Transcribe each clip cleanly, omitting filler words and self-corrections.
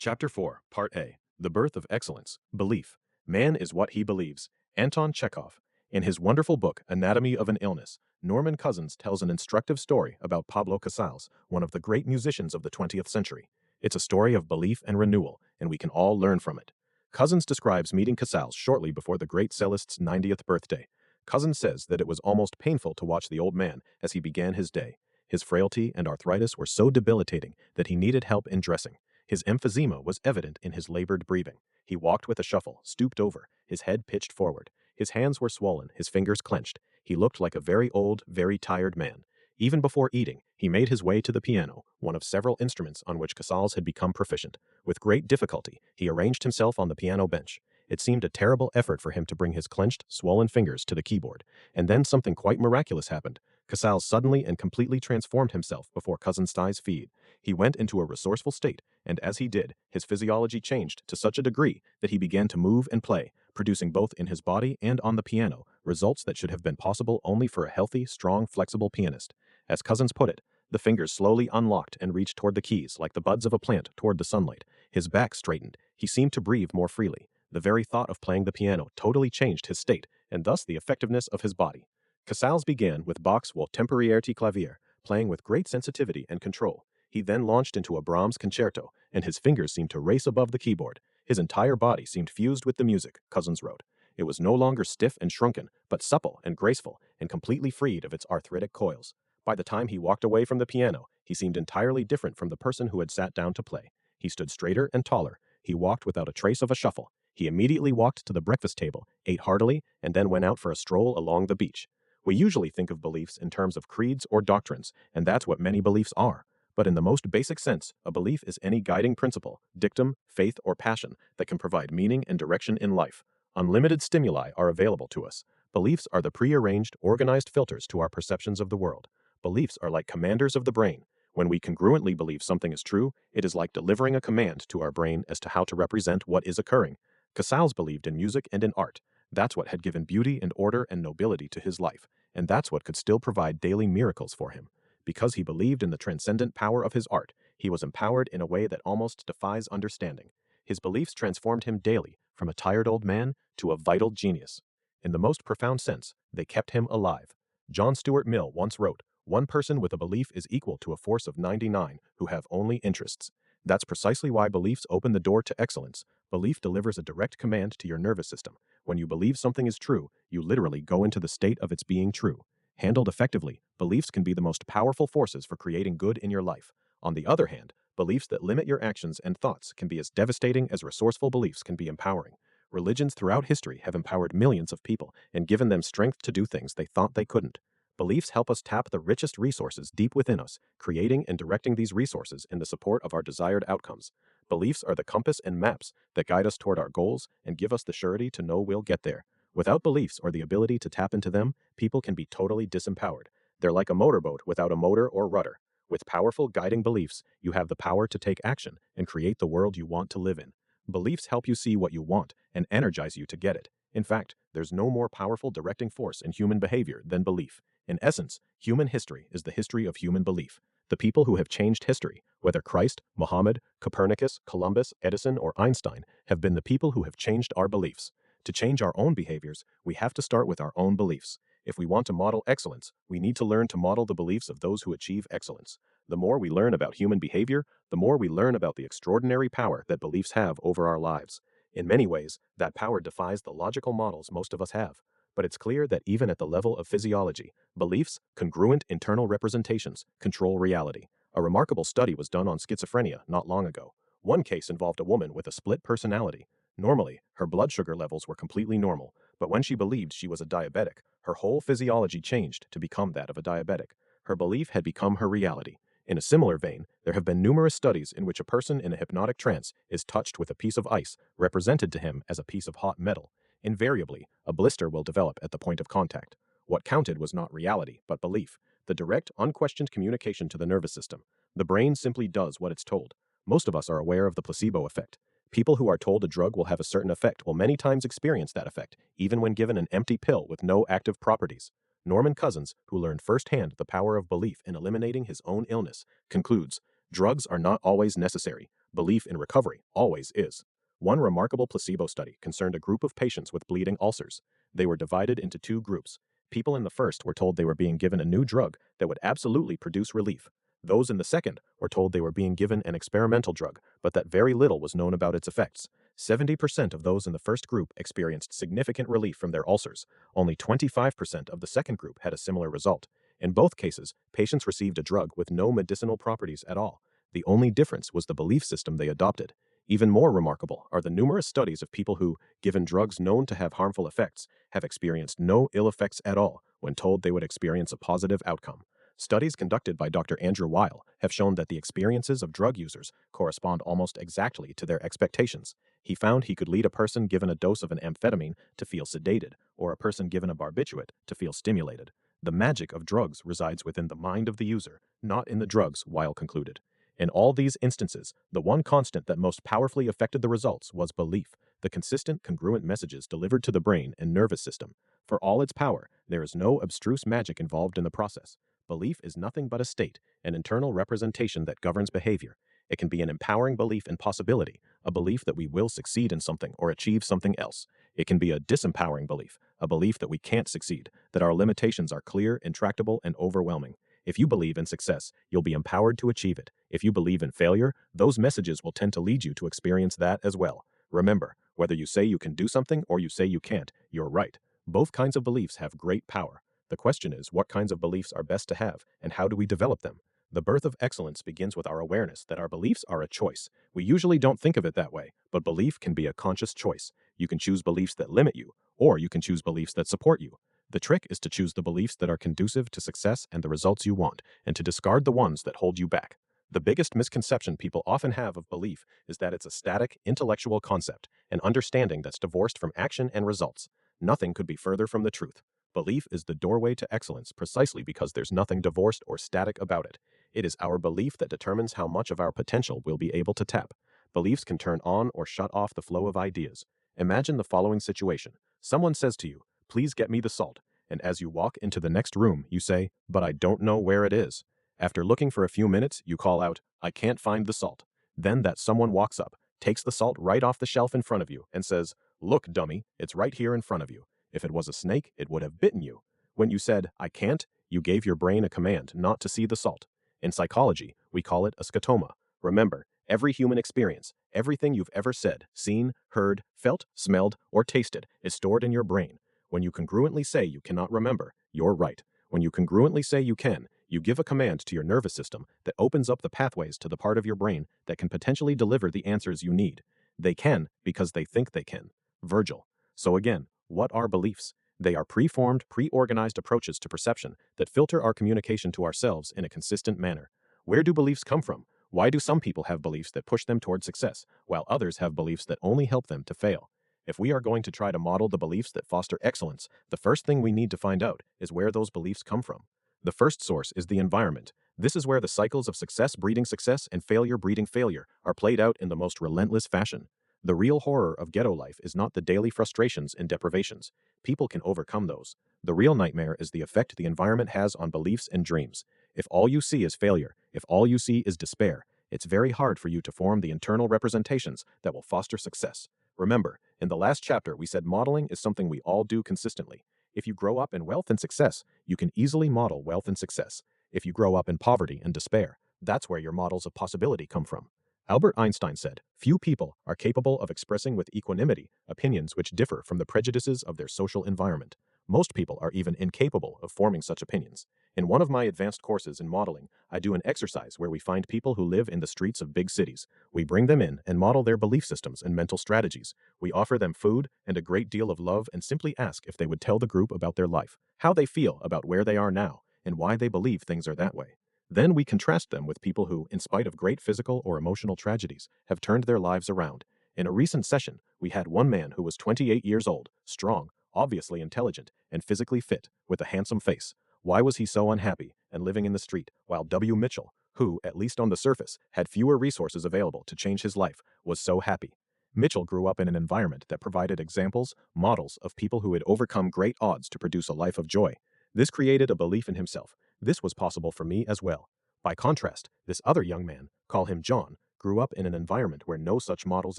Chapter 4, Part A. The Birth of Excellence. Belief. Man is what he believes. Anton Chekhov. In his wonderful book, Anatomy of an Illness, Norman Cousins tells an instructive story about Pablo Casals, one of the great musicians of the 20th century. It's a story of belief and renewal, and we can all learn from it. Cousins describes meeting Casals shortly before the great cellist's 90th birthday. Cousins says that it was almost painful to watch the old man as he began his day. His frailty and arthritis were so debilitating that he needed help in dressing. His emphysema was evident in his labored breathing. He walked with a shuffle, stooped over, his head pitched forward. His hands were swollen, his fingers clenched. He looked like a very old, very tired man. Even before eating, he made his way to the piano, one of several instruments on which Casals had become proficient. With great difficulty, he arranged himself on the piano bench. It seemed a terrible effort for him to bring his clenched, swollen fingers to the keyboard. And then something quite miraculous happened. Casals suddenly and completely transformed himself before Cousin Stuy's feed. He went into a resourceful state, and as he did, his physiology changed to such a degree that he began to move and play, producing both in his body and on the piano results that should have been possible only for a healthy, strong, flexible pianist. As Cousins put it, the fingers slowly unlocked and reached toward the keys like the buds of a plant toward the sunlight. His back straightened. He seemed to breathe more freely. The very thought of playing the piano totally changed his state, and thus the effectiveness of his body. Casals began with Bach's Wohltemperiertes Klavier, playing with great sensitivity and control. He then launched into a Brahms concerto, and his fingers seemed to race above the keyboard. His entire body seemed fused with the music, Cousins wrote. It was no longer stiff and shrunken, but supple and graceful, and completely freed of its arthritic coils. By the time he walked away from the piano, he seemed entirely different from the person who had sat down to play. He stood straighter and taller. He walked without a trace of a shuffle. He immediately walked to the breakfast table, ate heartily, and then went out for a stroll along the beach. We usually think of beliefs in terms of creeds or doctrines, and that's what many beliefs are. But in the most basic sense, a belief is any guiding principle, dictum, faith, or passion that can provide meaning and direction in life. Unlimited stimuli are available to us. Beliefs are the prearranged, organized filters to our perceptions of the world. Beliefs are like commanders of the brain. When we congruently believe something is true, it is like delivering a command to our brain as to how to represent what is occurring. Casals believed in music and in art. That's what had given beauty and order and nobility to his life, and that's what could still provide daily miracles for him. Because he believed in the transcendent power of his art, he was empowered in a way that almost defies understanding. His beliefs transformed him daily from a tired old man to a vital genius. In the most profound sense, they kept him alive. John Stuart Mill once wrote, "One person with a belief is equal to a force of 99 who have only interests." That's precisely why beliefs open the door to excellence. Belief delivers a direct command to your nervous system. When you believe something is true, you literally go into the state of its being true. Handled effectively, beliefs can be the most powerful forces for creating good in your life. On the other hand, beliefs that limit your actions and thoughts can be as devastating as resourceful beliefs can be empowering. Religions throughout history have empowered millions of people and given them strength to do things they thought they couldn't. Beliefs help us tap the richest resources deep within us, creating and directing these resources in the support of our desired outcomes. Beliefs are the compass and maps that guide us toward our goals and give us the surety to know we'll get there. Without beliefs or the ability to tap into them, people can be totally disempowered. They're like a motorboat without a motor or rudder. With powerful guiding beliefs, you have the power to take action and create the world you want to live in. Beliefs help you see what you want and energize you to get it. In fact, there's no more powerful directing force in human behavior than belief. In essence, human history is the history of human belief. The people who have changed history, whether Christ, Muhammad, Copernicus, Columbus, Edison, or Einstein, have been the people who have changed our beliefs. To change our own behaviors, we have to start with our own beliefs. If we want to model excellence, we need to learn to model the beliefs of those who achieve excellence. The more we learn about human behavior, the more we learn about the extraordinary power that beliefs have over our lives. In many ways, that power defies the logical models most of us have. But it's clear that even at the level of physiology, beliefs, congruent internal representations, control reality. A remarkable study was done on schizophrenia not long ago. One case involved a woman with a split personality. Normally, her blood sugar levels were completely normal, but when she believed she was a diabetic, her whole physiology changed to become that of a diabetic. Her belief had become her reality. In a similar vein, there have been numerous studies in which a person in a hypnotic trance is touched with a piece of ice, represented to him as a piece of hot metal. Invariably, a blister will develop at the point of contact. What counted was not reality, but belief, the direct, unquestioned communication to the nervous system. The brain simply does what it's told. Most of us are aware of the placebo effect. People who are told a drug will have a certain effect will many times experience that effect, even when given an empty pill with no active properties. Norman Cousins, who learned firsthand the power of belief in eliminating his own illness, concludes, "Drugs are not always necessary, Belief in recovery always is. One remarkable placebo study concerned a group of patients with bleeding ulcers. They were divided into two groups. People in the first were told they were being given a new drug that would absolutely produce relief. Those in the second were told they were being given an experimental drug, but that very little was known about its effects. 70% of those in the first group experienced significant relief from their ulcers. Only 25% of the second group had a similar result. In both cases, patients received a drug with no medicinal properties at all. The only difference was the belief system they adopted. Even more remarkable are the numerous studies of people who, given drugs known to have harmful effects, have experienced no ill effects at all when told they would experience a positive outcome. Studies conducted by Dr. Andrew Weil have shown that the experiences of drug users correspond almost exactly to their expectations. He found he could lead a person given a dose of an amphetamine to feel sedated, or a person given a barbiturate to feel stimulated. The magic of drugs resides within the mind of the user, not in the drugs, Weil concluded. In all these instances, the one constant that most powerfully affected the results was belief, the consistent, congruent messages delivered to the brain and nervous system. For all its power, there is no abstruse magic involved in the process. Belief is nothing but a state, an internal representation that governs behavior. It can be an empowering belief in possibility, a belief that we will succeed in something or achieve something else. It can be a disempowering belief, a belief that we can't succeed, that our limitations are clear, intractable, and overwhelming. If you believe in success, you'll be empowered to achieve it. If you believe in failure, those messages will tend to lead you to experience that as well. Remember, whether you say you can do something or you say you can't, you're right. Both kinds of beliefs have great power. The question is, what kinds of beliefs are best to have, and how do we develop them? The birth of excellence begins with our awareness that our beliefs are a choice. We usually don't think of it that way, but belief can be a conscious choice. You can choose beliefs that limit you, or you can choose beliefs that support you. The trick is to choose the beliefs that are conducive to success and the results you want, and to discard the ones that hold you back. The biggest misconception people often have of belief is that it's a static, intellectual concept, an understanding that's divorced from action and results. Nothing could be further from the truth. Belief is the doorway to excellence precisely because there's nothing divorced or static about it. It is our belief that determines how much of our potential we'll be able to tap. Beliefs can turn on or shut off the flow of ideas. Imagine the following situation. Someone says to you, "Please get me the salt," and as you walk into the next room, you say, "But I don't know where it is." After looking for a few minutes, you call out, "I can't find the salt." Then that someone walks up, takes the salt right off the shelf in front of you, and says, "Look, dummy, it's right here in front of you. If it was a snake, it would have bitten you." When you said, "I can't," you gave your brain a command not to see the salt. In psychology, we call it a scotoma. Remember, every human experience, everything you've ever said, seen, heard, felt, smelled, or tasted is stored in your brain. When you congruently say you cannot remember, you're right. When you congruently say you can, you give a command to your nervous system that opens up the pathways to the part of your brain that can potentially deliver the answers you need. They can because they think they can. Virgil. So again, what are beliefs? They are preformed, pre-organized approaches to perception that filter our communication to ourselves in a consistent manner. Where do beliefs come from? Why do some people have beliefs that push them toward success, while others have beliefs that only help them to fail? If we are going to try to model the beliefs that foster excellence, the first thing we need to find out is where those beliefs come from. The first source is the environment. This is where the cycles of success breeding success and failure breeding failure are played out in the most relentless fashion. The real horror of ghetto life is not the daily frustrations and deprivations. People can overcome those. The real nightmare is the effect the environment has on beliefs and dreams. If all you see is failure, if all you see is despair, it's very hard for you to form the internal representations that will foster success. Remember, in the last chapter, we said modeling is something we all do consistently. If you grow up in wealth and success, you can easily model wealth and success. If you grow up in poverty and despair, that's where your models of possibility come from. Albert Einstein said, "Few people are capable of expressing with equanimity opinions which differ from the prejudices of their social environment. Most people are even incapable of forming such opinions." In one of my advanced courses in modeling, I do an exercise where we find people who live in the streets of big cities. We bring them in and model their belief systems and mental strategies. We offer them food and a great deal of love and simply ask if they would tell the group about their life, how they feel about where they are now, and why they believe things are that way. Then we contrast them with people who, in spite of great physical or emotional tragedies, have turned their lives around. In a recent session, we had one man who was 28 years old, strong, obviously intelligent, and physically fit, with a handsome face. Why was he so unhappy and living in the street, while W. Mitchell, who, at least on the surface, had fewer resources available to change his life, was so happy? Mitchell grew up in an environment that provided examples, models of people who had overcome great odds to produce a life of joy. This created a belief in himself. This was possible for me as well. By contrast, this other young man, call him John, grew up in an environment where no such models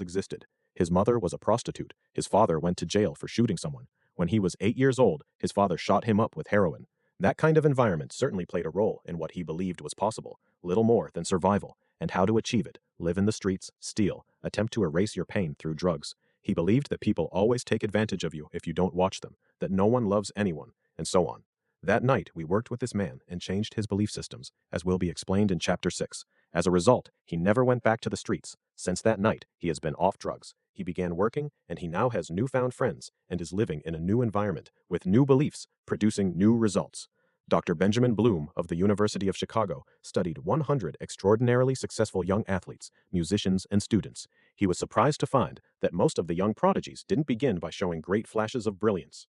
existed. His mother was a prostitute. His father went to jail for shooting someone. When he was 8 years old, his father shot him up with heroin. That kind of environment certainly played a role in what he believed was possible, little more than survival, and how to achieve it: live in the streets, steal, attempt to erase your pain through drugs. He believed that people always take advantage of you if you don't watch them, that no one loves anyone, and so on. That night, we worked with this man and changed his belief systems, as will be explained in Chapter 6. As a result, he never went back to the streets. Since that night, he has been off drugs. He began working, and he now has newfound friends and is living in a new environment with new beliefs, producing new results. Dr. Benjamin Bloom of the University of Chicago studied 100 extraordinarily successful young athletes, musicians, and students. He was surprised to find that most of the young prodigies didn't begin by showing great flashes of brilliance.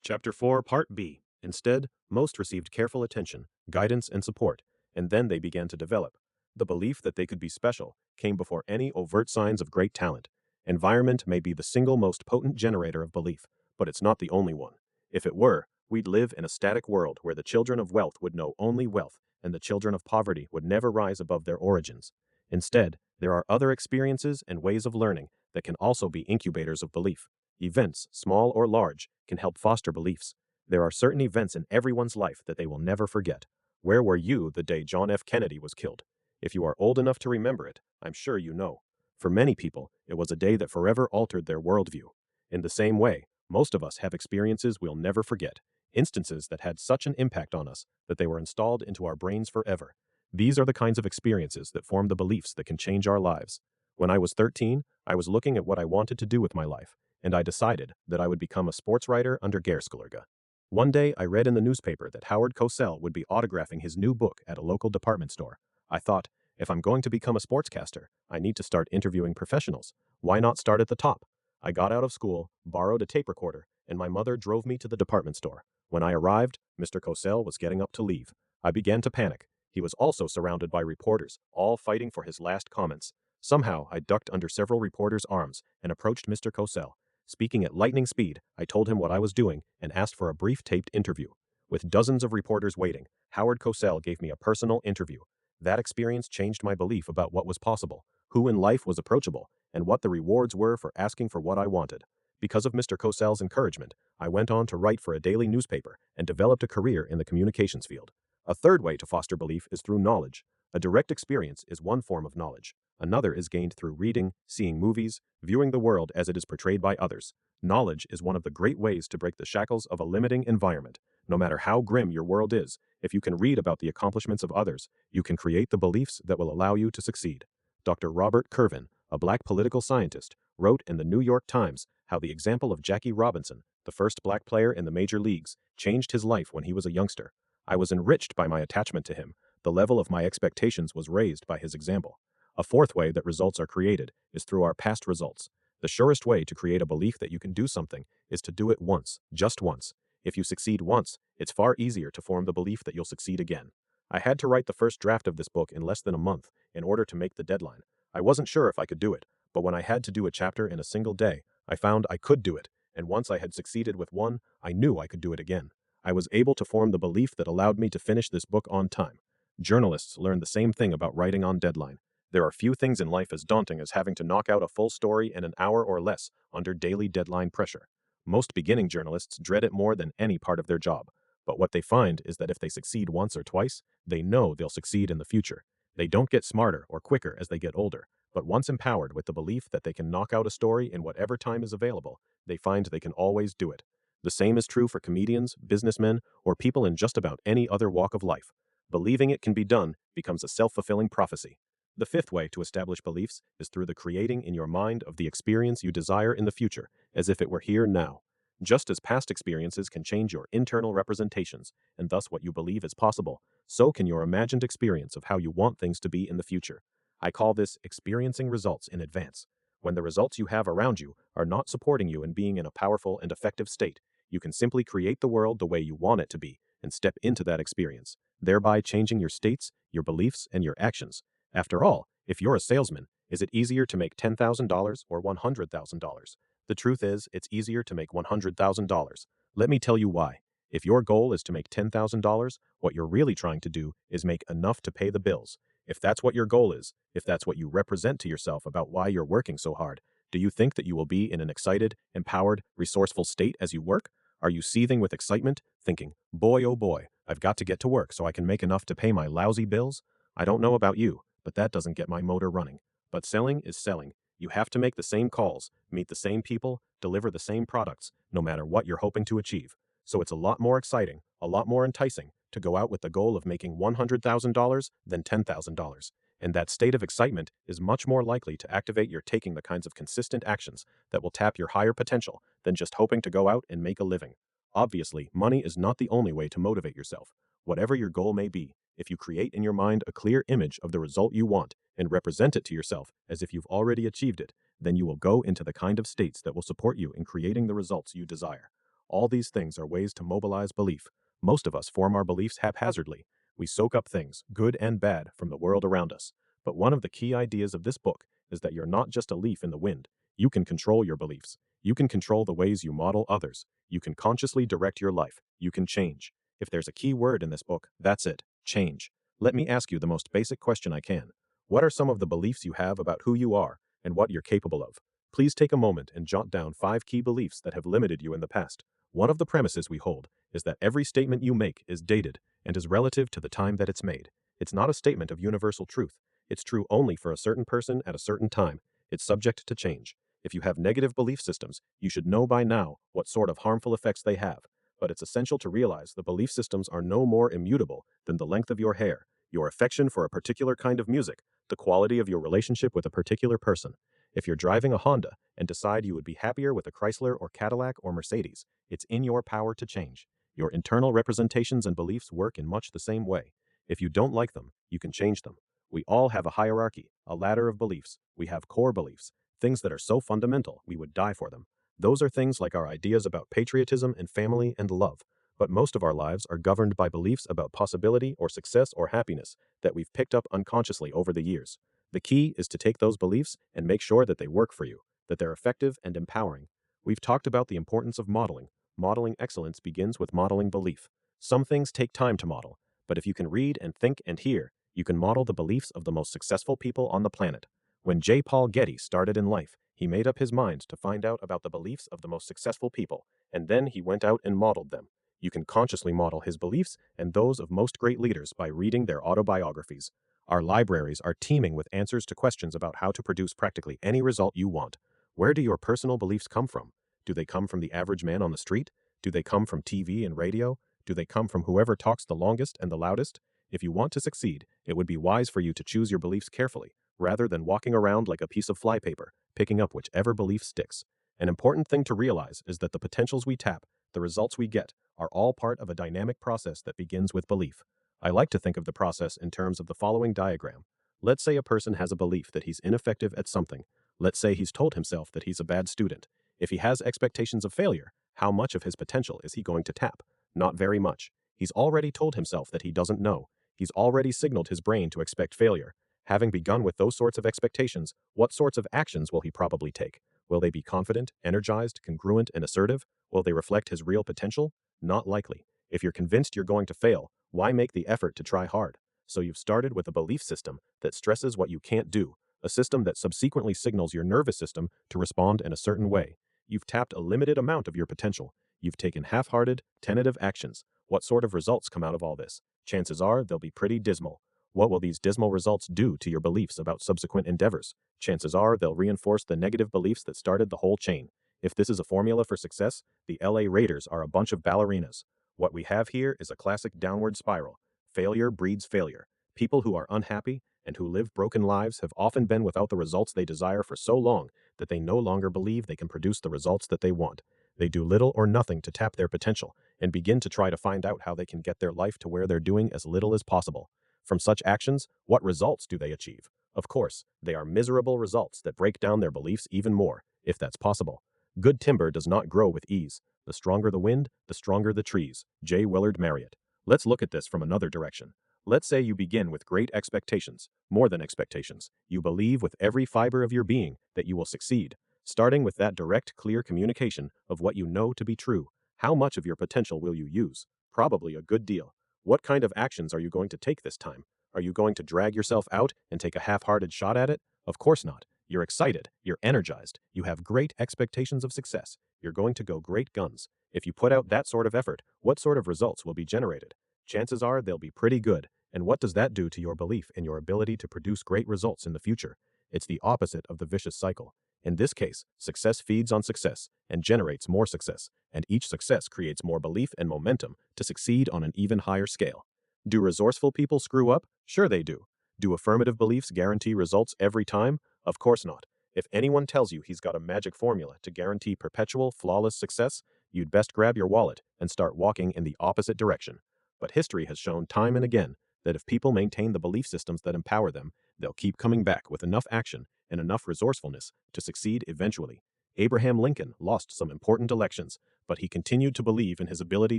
Chapter 4, Part B. Instead, most received careful attention, guidance, and support, and then they began to develop. The belief that they could be special came before any overt signs of great talent. Environment may be the single most potent generator of belief, but it's not the only one. If it were, we'd live in a static world where the children of wealth would know only wealth, and the children of poverty would never rise above their origins. Instead, there are other experiences and ways of learning that can also be incubators of belief. Events, small or large, can help foster beliefs. There are certain events in everyone's life that they will never forget. Where were you the day John F. Kennedy was killed? If you are old enough to remember it, I'm sure you know. For many people, it was a day that forever altered their worldview. In the same way, most of us have experiences we'll never forget, instances that had such an impact on us that they were installed into our brains forever. These are the kinds of experiences that form the beliefs that can change our lives. When I was 13, I was looking at what I wanted to do with my life, and I decided that I would become a sports writer under Gerstlurga. One day, I read in the newspaper that Howard Cosell would be autographing his new book at a local department store. I thought, if I'm going to become a sportscaster, I need to start interviewing professionals. Why not start at the top? I got out of school, borrowed a tape recorder, and my mother drove me to the department store. When I arrived, Mr. Cosell was getting up to leave. I began to panic. He was also surrounded by reporters, all fighting for his last comments. Somehow, I ducked under several reporters' arms and approached Mr. Cosell. Speaking at lightning speed, I told him what I was doing and asked for a brief taped interview. With dozens of reporters waiting, Howard Cosell gave me a personal interview. That experience changed my belief about what was possible, who in life was approachable, and what the rewards were for asking for what I wanted. Because of Mr. Cosell's encouragement, I went on to write for a daily newspaper and developed a career in the communications field. A third way to foster belief is through knowledge. A direct experience is one form of knowledge. Another is gained through reading, seeing movies, viewing the world as it is portrayed by others. Knowledge is one of the great ways to break the shackles of a limiting environment. No matter how grim your world is, if you can read about the accomplishments of others, you can create the beliefs that will allow you to succeed. Dr. Robert Kervin, a black political scientist, wrote in the New York Times how the example of Jackie Robinson, the first black player in the major leagues, changed his life when he was a youngster. I was enriched by my attachment to him. The level of my expectations was raised by his example. A fourth way that results are created is through our past results. The surest way to create a belief that you can do something is to do it once, just once. If you succeed once, it's far easier to form the belief that you'll succeed again. I had to write the first draft of this book in less than a month in order to make the deadline. I wasn't sure if I could do it, but when I had to do a chapter in a single day, I found I could do it, and once I had succeeded with one, I knew I could do it again. I was able to form the belief that allowed me to finish this book on time. Journalists learn the same thing about writing on deadline. There are few things in life as daunting as having to knock out a full story in an hour or less under daily deadline pressure. Most beginning journalists dread it more than any part of their job, but what they find is that if they succeed once or twice, they know they'll succeed in the future. They don't get smarter or quicker as they get older, but once empowered with the belief that they can knock out a story in whatever time is available, they find they can always do it. The same is true for comedians, businessmen, or people in just about any other walk of life. Believing it can be done becomes a self-fulfilling prophecy. The fifth way to establish beliefs is through the creating in your mind of the experience you desire in the future, as if it were here now. Just as past experiences can change your internal representations, and thus what you believe is possible, so can your imagined experience of how you want things to be in the future. I call this experiencing results in advance. When the results you have around you are not supporting you in being in a powerful and effective state, you can simply create the world the way you want it to be and step into that experience, thereby changing your states, your beliefs, and your actions. After all, if you're a salesman, is it easier to make $10,000 or $100,000? The truth is, it's easier to make $100,000. Let me tell you why. If your goal is to make $10,000, what you're really trying to do is make enough to pay the bills. If that's what your goal is, if that's what you represent to yourself about why you're working so hard, do you think that you will be in an excited, empowered, resourceful state as you work? Are you seething with excitement, thinking, boy oh boy, I've got to get to work so I can make enough to pay my lousy bills? I don't know about you, but that doesn't get my motor running. But selling is selling. You have to make the same calls, meet the same people, deliver the same products, no matter what you're hoping to achieve. So it's a lot more exciting, a lot more enticing to go out with the goal of making $100,000 than $10,000. And that state of excitement is much more likely to activate your taking the kinds of consistent actions that will tap your higher potential than just hoping to go out and make a living. Obviously, money is not the only way to motivate yourself. Whatever your goal may be, if you create in your mind a clear image of the result you want and represent it to yourself as if you've already achieved it, then you will go into the kind of states that will support you in creating the results you desire. All these things are ways to mobilize belief. Most of us form our beliefs haphazardly. We soak up things, good and bad, from the world around us. But one of the key ideas of this book is that you're not just a leaf in the wind. You can control your beliefs. You can control the ways you model others. You can consciously direct your life. You can change. If there's a key word in this book, that's it: change. Let me ask you the most basic question I can. What are some of the beliefs you have about who you are and what you're capable of? Please take a moment and jot down 5 key beliefs that have limited you in the past. One of the premises we hold is that every statement you make is dated and is relative to the time that it's made. It's not a statement of universal truth. It's true only for a certain person at a certain time. It's subject to change. If you have negative belief systems, you should know by now what sort of harmful effects they have. But it's essential to realize the belief systems are no more immutable than the length of your hair, your affection for a particular kind of music, the quality of your relationship with a particular person. If you're driving a Honda and decide you would be happier with a Chrysler or Cadillac or Mercedes, it's in your power to change. Your internal representations and beliefs work in much the same way. If you don't like them, you can change them. We all have a hierarchy, a ladder of beliefs. We have core beliefs, things that are so fundamental we would die for them. Those are things like our ideas about patriotism and family and love. But most of our lives are governed by beliefs about possibility or success or happiness that we've picked up unconsciously over the years. The key is to take those beliefs and make sure that they work for you, that they're effective and empowering. We've talked about the importance of modeling. Modeling excellence begins with modeling belief. Some things take time to model, but if you can read and think and hear, you can model the beliefs of the most successful people on the planet. When J. Paul Getty started in life, he made up his mind to find out about the beliefs of the most successful people, and then he went out and modeled them. You can consciously model his beliefs and those of most great leaders by reading their autobiographies. Our libraries are teeming with answers to questions about how to produce practically any result you want. Where do your personal beliefs come from? Do they come from the average man on the street? Do they come from TV and radio? Do they come from whoever talks the longest and the loudest? If you want to succeed, it would be wise for you to choose your beliefs carefully, rather than walking around like a piece of flypaper, picking up whichever belief sticks. An important thing to realize is that the potentials we tap, the results we get, are all part of a dynamic process that begins with belief. I like to think of the process in terms of the following diagram. Let's say a person has a belief that he's ineffective at something. Let's say he's told himself that he's a bad student. If he has expectations of failure, how much of his potential is he going to tap? Not very much. He's already told himself that he doesn't know. He's already signaled his brain to expect failure. Having begun with those sorts of expectations, what sorts of actions will he probably take? Will they be confident, energized, congruent, and assertive? Will they reflect his real potential? Not likely. If you're convinced you're going to fail, why make the effort to try hard? So you've started with a belief system that stresses what you can't do, a system that subsequently signals your nervous system to respond in a certain way. You've tapped a limited amount of your potential. You've taken half-hearted, tentative actions. What sort of results come out of all this? Chances are they'll be pretty dismal. What will these dismal results do to your beliefs about subsequent endeavors? Chances are they'll reinforce the negative beliefs that started the whole chain. If this is a formula for success, the LA Raiders are a bunch of ballerinas. What we have here is a classic downward spiral. Failure breeds failure. People who are unhappy and who live broken lives have often been without the results they desire for so long that they no longer believe they can produce the results that they want. They do little or nothing to tap their potential and begin to try to find out how they can get their life to where they're doing as little as possible. From such actions, what results do they achieve? Of course, they are miserable results that break down their beliefs even more, if that's possible. Good timber does not grow with ease. The stronger the wind, the stronger the trees. J. Willard Marriott. Let's look at this from another direction. Let's say you begin with great expectations, more than expectations. You believe with every fiber of your being that you will succeed. Starting with that direct, clear communication of what you know to be true, how much of your potential will you use? Probably a good deal. What kind of actions are you going to take this time? Are you going to drag yourself out and take a half-hearted shot at it? Of course not. You're excited. You're energized. You have great expectations of success. You're going to go great guns. If you put out that sort of effort, what sort of results will be generated? Chances are they'll be pretty good. And what does that do to your belief in your ability to produce great results in the future? It's the opposite of the vicious cycle. In this case, success feeds on success and generates more success, and each success creates more belief and momentum to succeed on an even higher scale. Do resourceful people screw up? Sure they do. Do affirmative beliefs guarantee results every time? Of course not. If anyone tells you he's got a magic formula to guarantee perpetual, flawless success, you'd best grab your wallet and start walking in the opposite direction. But history has shown time and again that if people maintain the belief systems that empower them, they'll keep coming back with enough action and enough resourcefulness to succeed eventually. Abraham Lincoln lost some important elections, but he continued to believe in his ability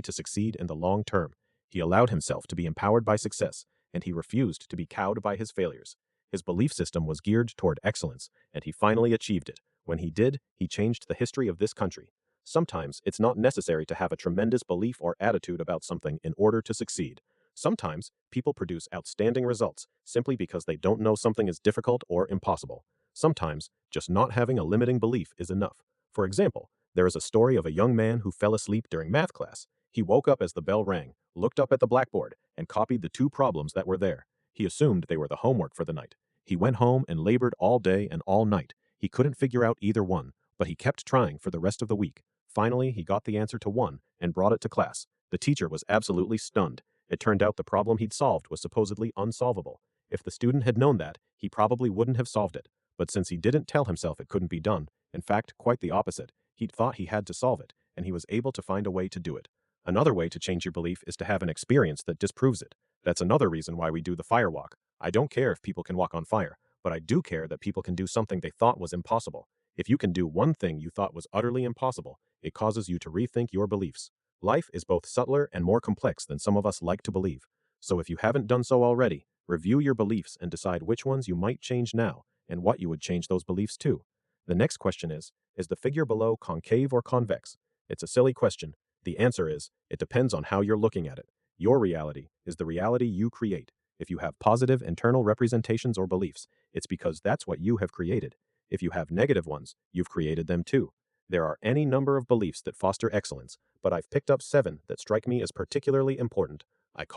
to succeed in the long term. He allowed himself to be empowered by success, and he refused to be cowed by his failures. His belief system was geared toward excellence, and he finally achieved it. When he did, he changed the history of this country. Sometimes it's not necessary to have a tremendous belief or attitude about something in order to succeed. Sometimes people produce outstanding results simply because they don't know something is difficult or impossible. Sometimes just not having a limiting belief is enough. For example, there is a story of a young man who fell asleep during math class. He woke up as the bell rang, looked up at the blackboard, and copied the two problems that were there. He assumed they were the homework for the night. He went home and labored all day and all night. He couldn't figure out either one, but he kept trying for the rest of the week. Finally, he got the answer to one and brought it to class. The teacher was absolutely stunned. It turned out the problem he'd solved was supposedly unsolvable. If the student had known that, he probably wouldn't have solved it. But since he didn't tell himself it couldn't be done, in fact, quite the opposite, he'd thought he had to solve it, and he was able to find a way to do it. Another way to change your belief is to have an experience that disproves it. That's another reason why we do the fire walk. I don't care if people can walk on fire, but I do care that people can do something they thought was impossible. If you can do one thing you thought was utterly impossible, it causes you to rethink your beliefs. Life is both subtler and more complex than some of us like to believe. So if you haven't done so already, review your beliefs and decide which ones you might change now and what you would change those beliefs to. The next question is the figure below concave or convex? It's a silly question. The answer is, it depends on how you're looking at it. Your reality is the reality you create. If you have positive internal representations or beliefs, it's because that's what you have created. If you have negative ones, you've created them too. There are any number of beliefs that foster excellence, but I've picked up 7 that strike me as particularly important.